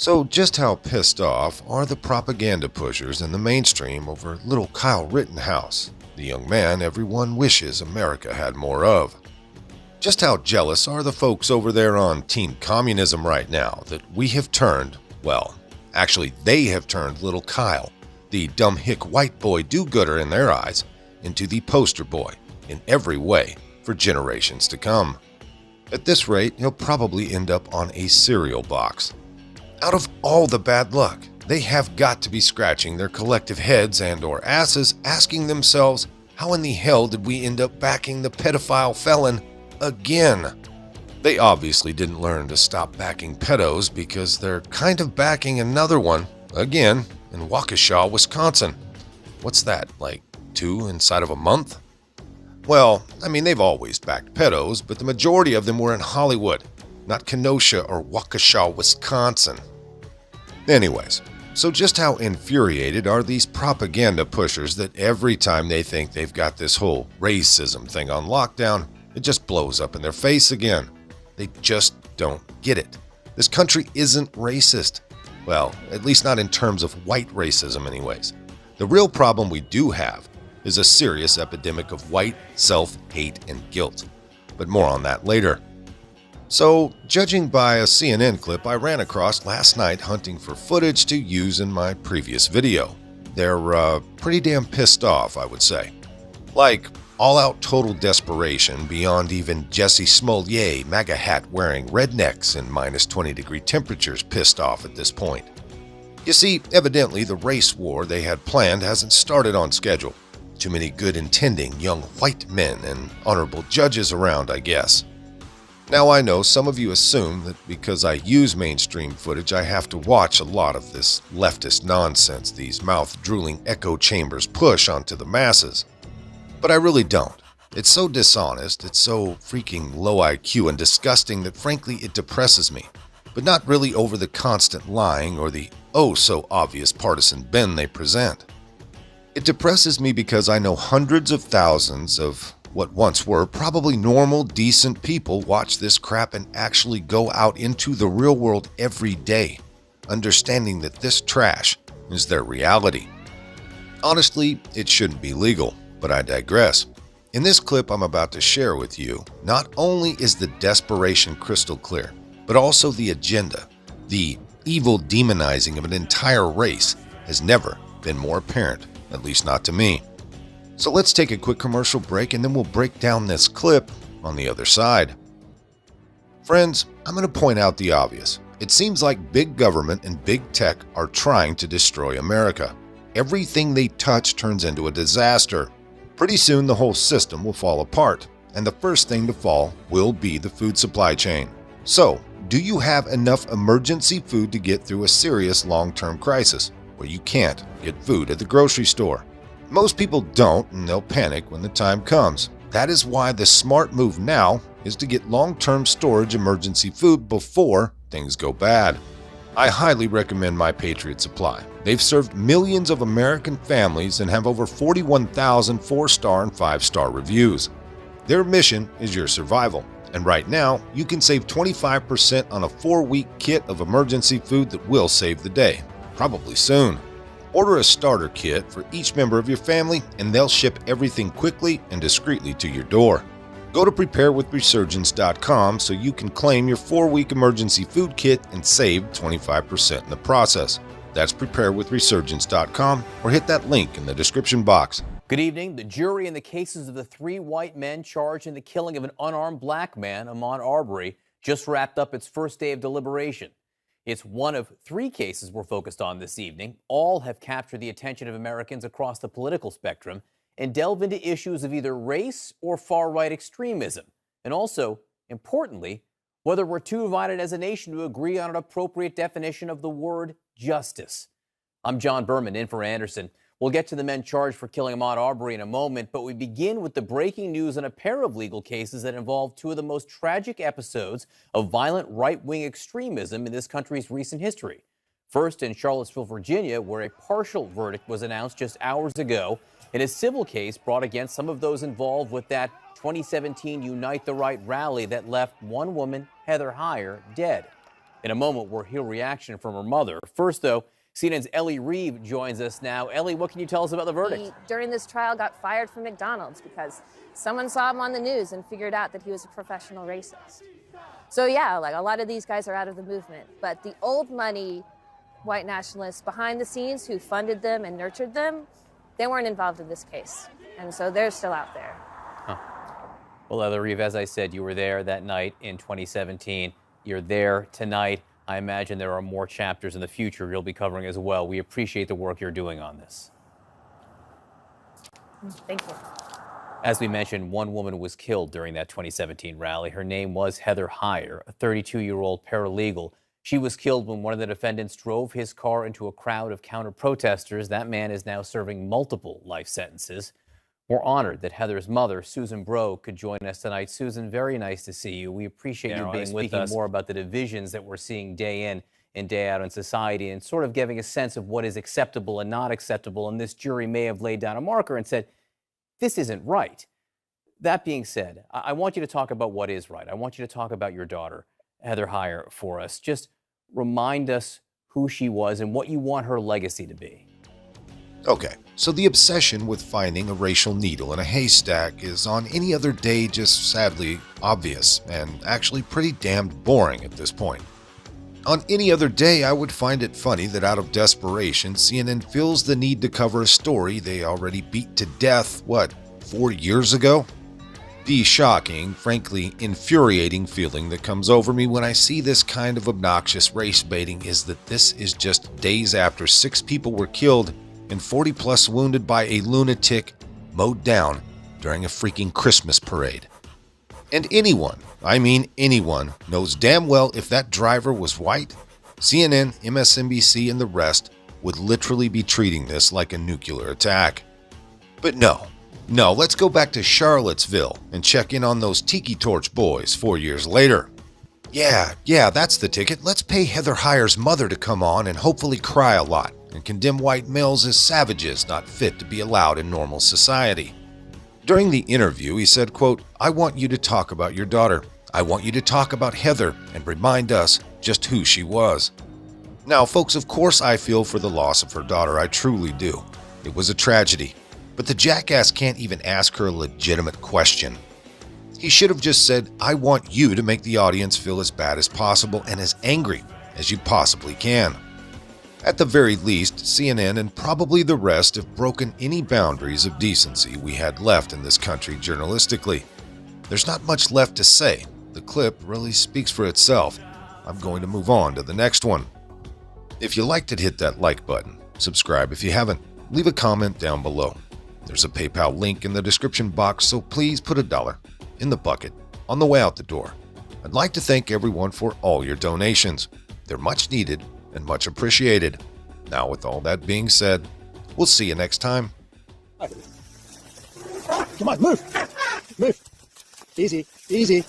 So, just how pissed off are the propaganda pushers in the mainstream over little Kyle Rittenhouse, the young man everyone wishes America had more of? Just how jealous are the folks over there on Team Communism right now that we have turned, well, actually, they have turned little Kyle, the dumb hick white boy do-gooder in their eyes, into the poster boy in every way for generations to come. At this rate, he'll probably end up on a cereal box. Out of all the bad luck, they have got to be scratching their collective heads and/or asses, asking themselves, how in the hell did we end up backing the pedophile felon again? They obviously didn't learn to stop backing pedos because they're kind of backing another one, again, in Waukesha, Wisconsin. What's that, like 2 inside of a month? Well, I mean, they've always backed pedos, but the majority of them were in Hollywood, not Kenosha or Waukesha, Wisconsin. Anyways, so just how infuriated are these propaganda pushers that every time they think they've got this whole racism thing on lockdown, it just blows up in their face again? They just don't get it. This country isn't racist. Well, at least not in terms of white racism anyways. The real problem we do have is a serious epidemic of white self-hate and guilt. But more on that later. So, judging by a CNN clip I ran across last night hunting for footage to use in my previous video, they're pretty damn pissed off, I would say. Like, all-out total desperation beyond even Jesse Smollett MAGA hat wearing rednecks in minus 20-degree temperatures pissed off at this point. You see, evidently the race war they had planned hasn't started on schedule. Too many good intending young white men and honorable judges around, I guess. Now I know some of you assume that because I use mainstream footage I have to watch a lot of this leftist nonsense these mouth-drooling echo chambers push onto the masses. But I really don't. It's so dishonest, it's so freaking low IQ and disgusting that frankly it depresses me. But not really over the constant lying or the oh-so-obvious partisan bend they present. It depresses me because I know hundreds of thousands of what once were probably normal, decent people watch this crap and actually go out into the real world every day, understanding that this trash is their reality. Honestly, it shouldn't be legal, but I digress. In this clip I'm about to share with you, not only is the desperation crystal clear, but also the agenda, the evil demonizing of an entire race, has never been more apparent, at least not to me. So let's take a quick commercial break and then we'll break down this clip on the other side. Friends, I'm going to point out the obvious. It seems like big government and big tech are trying to destroy America. Everything they touch turns into a disaster. Pretty soon the whole system will fall apart, and the first thing to fall will be the food supply chain. So, do you have enough emergency food to get through a serious long-term crisis where you can't get food at the grocery store? Most people don't, and they'll panic when the time comes. That is why the smart move now is to get long-term storage emergency food before things go bad. I highly recommend My Patriot Supply. They've served millions of American families and have over 41,000 4-star and 5-star reviews. Their mission is your survival, and right now you can save 25% on a 4-week kit of emergency food that will save the day, probably soon. Order a starter kit for each member of your family and they'll ship everything quickly and discreetly to your door. Go to preparewithresurgence.com so you can claim your 4-week emergency food kit and save 25% in the process. That's preparewithresurgence.com or hit that link in the description box. Good evening. The jury in the cases of the 3 white men charged in the killing of an unarmed black man, Ahmaud Arbery, just wrapped up its first day of deliberation. It's one of 3 cases we're focused on this evening. All have captured the attention of Americans across the political spectrum and delve into issues of either race or far-right extremism. And also, importantly, whether we're too divided as a nation to agree on an appropriate definition of the word justice. I'm John Berman, in for Anderson. We'll get to the men charged for killing Ahmaud Arbery in a moment, but we begin with the breaking news on a pair of legal cases that involve 2 of the most tragic episodes of violent right-wing extremism in this country's recent history. First in Charlottesville, Virginia, where a partial verdict was announced just hours ago in a civil case brought against some of those involved with that 2017 Unite the Right rally that left one woman, Heather Heyer, dead. In a moment, we'll hear reaction from her mother. First, though, CNN's Ellie Reeve joins us now. Ellie, what can you tell us about the verdict? He, during this trial, got fired from McDonald's because someone saw him on the news and figured out that he was a professional racist. So yeah, like a lot of these guys are out of the movement. But the old money white nationalists behind the scenes who funded them and nurtured them, they weren't involved in this case. And so they're still out there. Huh. Well, Ellie Reeve, as I said, you were there that night in 2017. You're there tonight. I imagine there are more chapters in the future you'll be covering as well. We appreciate the work you're doing on this. Thank you. As we mentioned, one woman was killed during that 2017 rally. Her name was Heather Heyer, a 32-year-old paralegal. She was killed when one of the defendants drove his car into a crowd of counter-protesters. That man is now serving multiple life sentences. We're honored that Heather's mother, Susan Bro, could join us tonight. Susan, very nice to see you. We appreciate you being with us. More about the divisions that we're seeing day in and day out in society and sort of giving a sense of what is acceptable and not acceptable. And this jury may have laid down a marker and said, this isn't right. That being said, I want you to talk about what is right. I want you to talk about your daughter, Heather Heyer, for us. Just remind us who she was and what you want her legacy to be. Okay, so the obsession with finding a racial needle in a haystack is on any other day just sadly obvious and actually pretty damned boring at this point. On any other day, I would find it funny that out of desperation, CNN feels the need to cover a story they already beat to death, 4 years ago? The shocking, frankly infuriating feeling that comes over me when I see this kind of obnoxious race baiting is that this is just days after 6 people were killed and 40 plus wounded by a lunatic mowed down during a freaking Christmas parade. And anyone, I mean anyone, knows damn well if that driver was white, CNN, MSNBC, and the rest would literally be treating this like a nuclear attack. But no, let's go back to Charlottesville and check in on those Tiki Torch boys 4 years later. Yeah, that's the ticket. Let's pay Heather Heyer's mother to come on and hopefully cry a lot and condemn white males as savages not fit to be allowed in normal society. During the interview, he said, quote, "I want you to talk about your daughter. I want you to talk about Heather and remind us just who she was." Now, folks, of course I feel for the loss of her daughter. I truly do. It was a tragedy. But the jackass can't even ask her a legitimate question. He should have just said, "I want you to make the audience feel as bad as possible and as angry as you possibly can." At the very least, CNN and probably the rest have broken any boundaries of decency we had left in this country journalistically. There's not much left to say. The clip really speaks for itself. I'm going to move on to the next one. If you liked it, hit that like button. Subscribe if you haven't. Leave a comment down below. There's a PayPal link in the description box, so please put $1 in the bucket on the way out the door. I'd like to thank everyone for all your donations. They're much needed and much appreciated. Now, with all that being said, we'll see you next time. Come on, move. Easy.